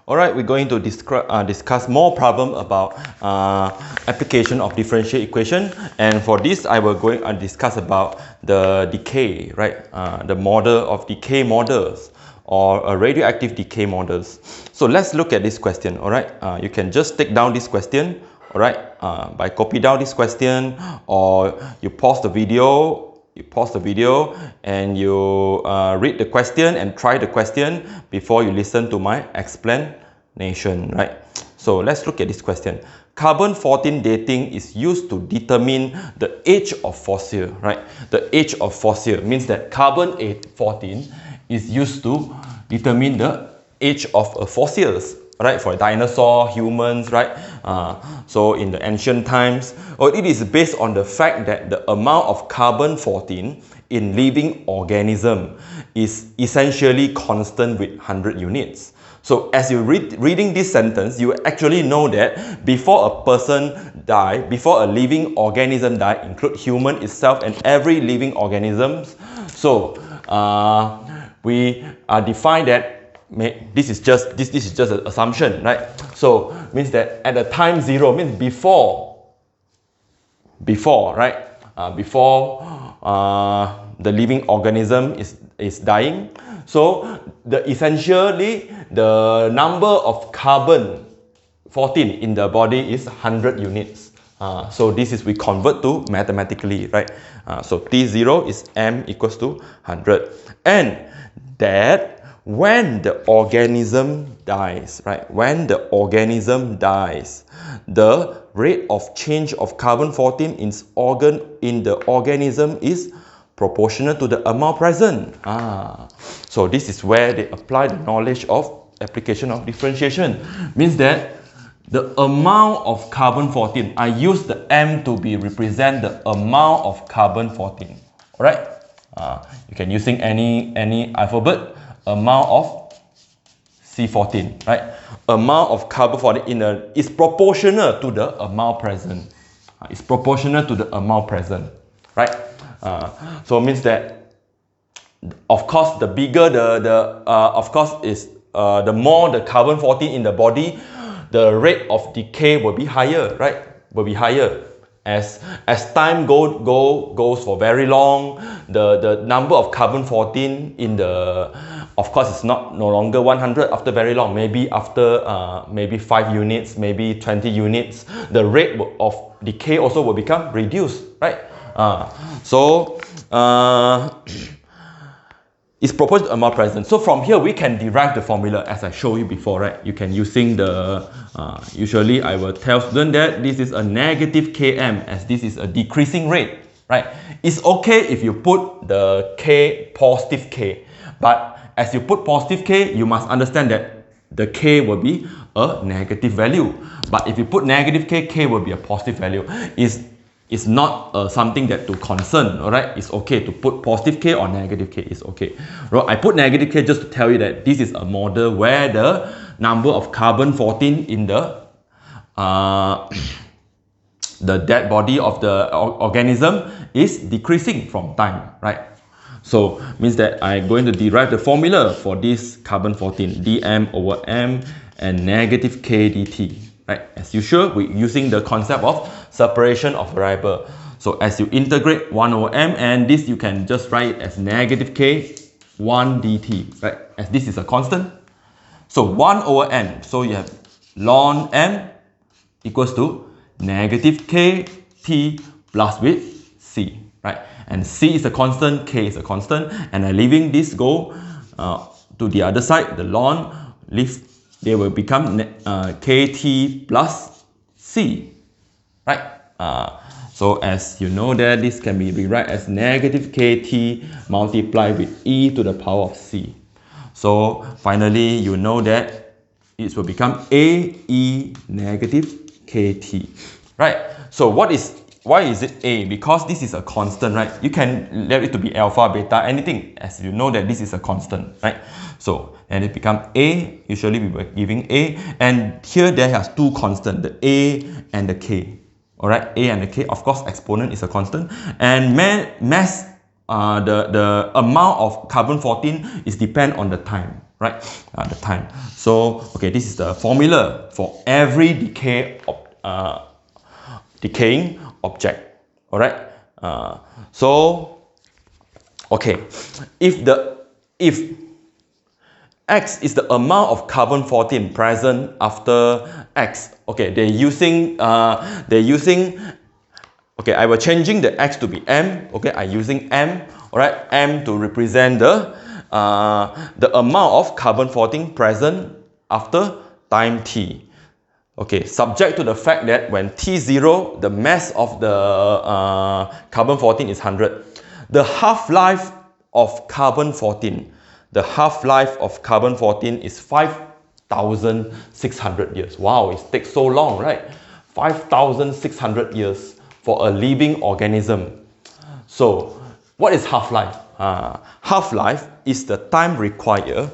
Alright, we're going to discuss more problem about application of differential equation, and for this I will going to discuss about the decay, right? The model of decay models or radioactive decay models. So let's look at this question. Alright, you can just take down this question, alright, by copy down this question, or you pause the video. And you read the question and try the question before you listen to my explanation, right? So let's look at this question. Carbon-14 dating is used to determine the age of fossil, right? The age of fossil means that carbon-14 is used to determine the age of fossils, right? For dinosaur, humans, right? So in the ancient times, it is based on the fact that the amount of carbon-14 in living organism is essentially constant with 100 units. So as you reading this sentence, you actually know that before a person die, before a living organism die, include human itself and every living organisms. So we define that this is just an assumption, right? So means that at the time zero means before, right? Before the living organism is dying. So essentially the number of carbon-14 in the body is 100 units. So this is we convert to mathematically, right? So T0 is m equals to 100, and that when the organism dies, right? When the organism dies, the rate of change of carbon-14 in the organism is proportional to the amount present. So this is where they apply the knowledge of application of differentiation. Means that the amount of carbon-14, I use the m to be represent the amount of carbon-14. Alright? You can using any alphabet. Amount of C14, right? Amount of carbon-14 is proportional to the amount present. It's proportional to the amount present, right? So it means that, of course, the bigger the more the carbon-14 in the body, the rate of decay will be higher, right? Will be higher. As time goes for very long, the number of carbon-14 in the, of course, it's no longer 100 after very long. Maybe after maybe 5 units, maybe 20 units, the rate of decay also will become reduced, right? It's proportional to amount present. So from here we can derive the formula as I showed you before, right? You can using the usually I will tell student that this is a negative km, as this is a decreasing rate, right? It's okay if you put the k positive k, but as you put positive k, you must understand that the k will be a negative value. But if you put negative k, k will be a positive value. It's not something that to concern, alright? It's okay to put positive k or negative k, it's okay. Right? I put negative k just to tell you that this is a model where the number of carbon-14 in the dead body of the organism is decreasing from time, right? So means that I'm going to derive the formula for this carbon-14, dm over m and negative k dt. Right? As usual, we're using the concept of separation of variable. So as you integrate 1 over m, and this you can just write it as negative k 1 dt, right? As this is a constant. So 1 over n, so you have ln m equals to negative k t plus with c, right? And c is a constant, k is a constant, and I'm leaving this go to the other side, the ln, they will become kt plus c, right? So as you know that this can be rewrite as negative kt multiplied with e to the power of c. So finally you know that it will become a e negative kt, right? So why is it a? Because this is a constant, right? You can let it to be alpha, beta, anything, as you know that this is a constant, right? So and it becomes a, usually we were giving a, and here there has two constants, the a and the k. Alright, a and the k, of course exponent is a constant, and mass, the amount of carbon-14 is depend on the time, right? right? The time. So okay, this is the formula for every decaying object. All right. So okay, if X is the amount of carbon-14 present after X. Okay, they're using okay, I was changing the X to be M. Okay, I'm using M. All right, M to represent the amount of carbon-14 present after time T. Okay, subject to the fact that when T0, the mass of the carbon-14 is 100. The half-life of carbon-14, is 5,600 years. Wow, it takes so long, right? 5,600 years for a living organism. So, what is half-life? Half-life is the time required.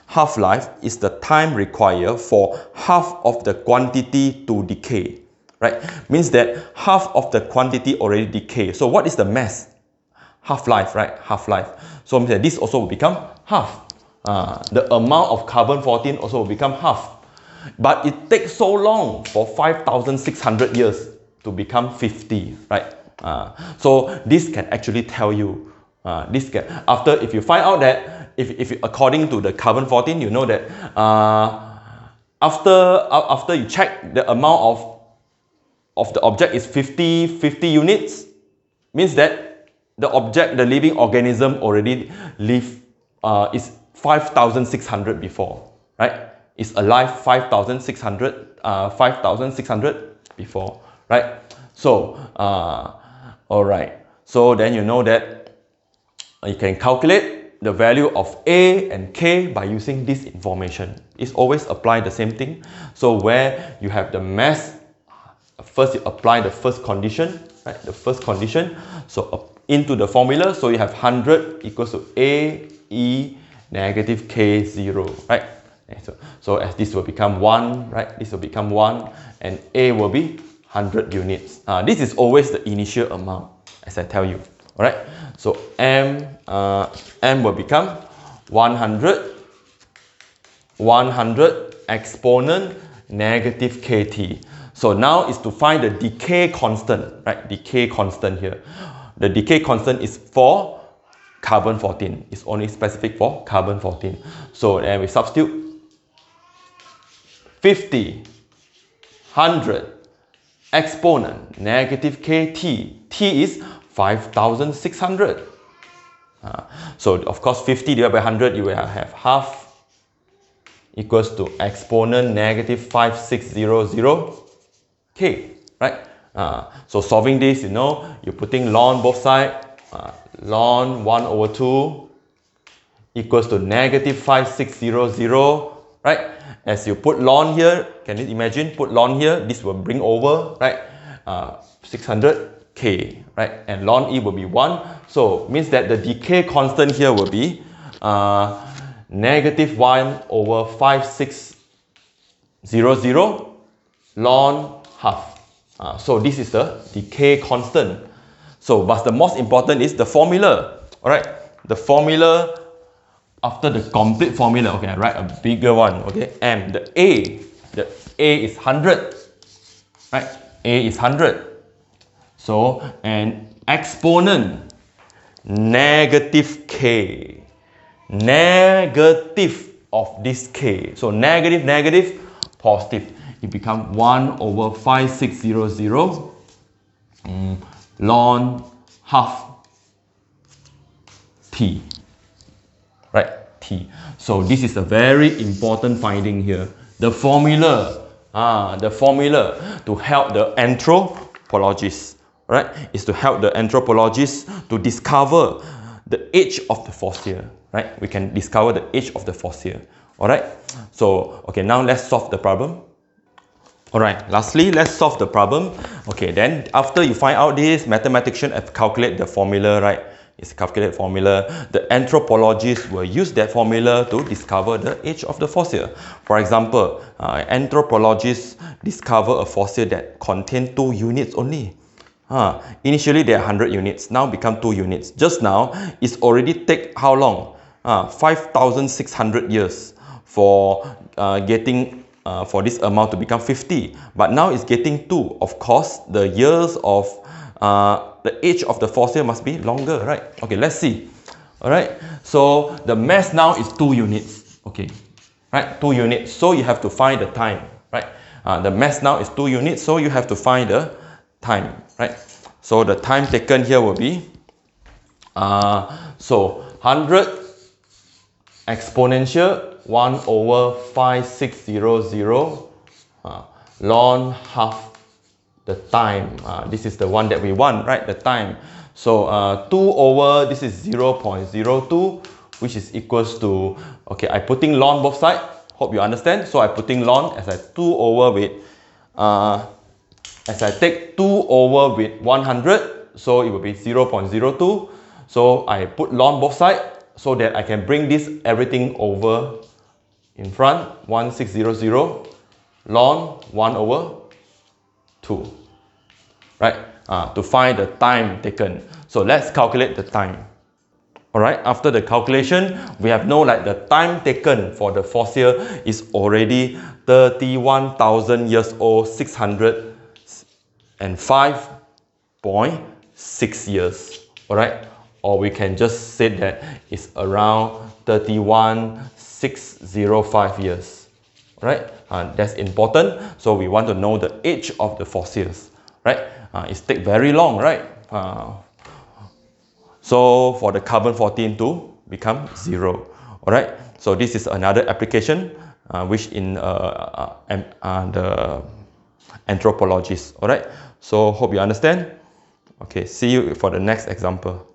Half-life is the time required for half of the quantity to decay, right? Means that half of the quantity already decay. So what is the mass? Half-life, right? Half-life. So means that this also will become half. The amount of carbon-14 also will become half. But it takes so long for 5,600 years to become 50, right? So this can actually tell you, if you find out that if according to the carbon-14, you know that after you check the amount of the object is 50 units, means that the living organism already is 5,600 before, right? It's alive 5,600 before, right? So all right. So then you know that you can calculate the value of A and K by using this information. It's always apply the same thing. So where you have the mass, first you apply the first condition, right? The first condition. So into the formula, so you have 100 equals to A, E, negative K, 0, right? So as this will become 1, right? This will become 1, and A will be 100 units. This is always the initial amount, as I tell you. All right. So M will become 100 exponent negative KT. So now is to find the decay constant, right? Decay constant here. The decay constant is for carbon-14. It's only specific for carbon-14. So then we substitute 50, 100 exponent negative KT. T is 5,600. So of course 50 divided by 100, you will have half equals to exponent negative 5600 K, right? So solving this, you know, you're putting ln both sides. Ln 1 over 2 equals to negative 5600, right? As you put ln here, can you imagine, put ln here, this will bring over, right? 600K, right? And ln E will be 1. So means that the decay constant here will be negative 1 over 5600 ln half. So this is the decay constant. So but the most important is the formula. Alright, the formula after the complete formula, okay, I write a bigger one, okay, M, the A is 100, right? A is 100. So, and exponent negative K, negative of this K. So negative, negative, positive. It becomes 1 over 5600 ln half T, right? T. So this is a very important finding here. The formula to help the anthropologist, right, is to help the anthropologist to discover the age of the fossil, right? We can discover the age of the fossil. All right. So okay, now let's solve the problem. Alright, lastly, let's solve the problem. Okay, then after you find out this, mathematician have calculate the formula, right? It's calculate formula. The anthropologist will use that formula to discover the age of the fossil. For example, anthropologists discover a fossil that contain 2 units only. Initially, there are 100 units, now become 2 units. Just now, it's already take how long? 5,600 years for getting for this amount to become 50, but now it's getting 2. Of course, the years of the age of the fossil must be longer, right? Okay, let's see. All right, so the mass now is 2 units. Okay, right, 2 units. So you have to find the time, right? The mass now is 2 units, so you have to find the time, right? So the time taken here will be so 100 exponential 1 over 5600 ln half the time. This is the one that we want, right? The time. So 2 over, this is 0.02, which is equals to, okay, I'm putting ln both sides. Hope you understand. So I'm putting ln as I 2 over with, as I take 2 over with 100, so it will be 0.02. So I put ln both sides so that I can bring this everything over in front, 1600 ln 1 over 2, right? To find the time taken. So let's calculate the time. Alright, after the calculation, we have know like the time taken for the fossil is already 31,000 years old, 605.6 years. Alright, or we can just say that it's around 31,605 years. Right? That's important. So we want to know the age of the fossils. Right? It takes very long, right? So for the carbon-14 to become 0. Alright? So this is another application which in the anthropologists. Alright? So hope you understand. Okay, see you for the next example.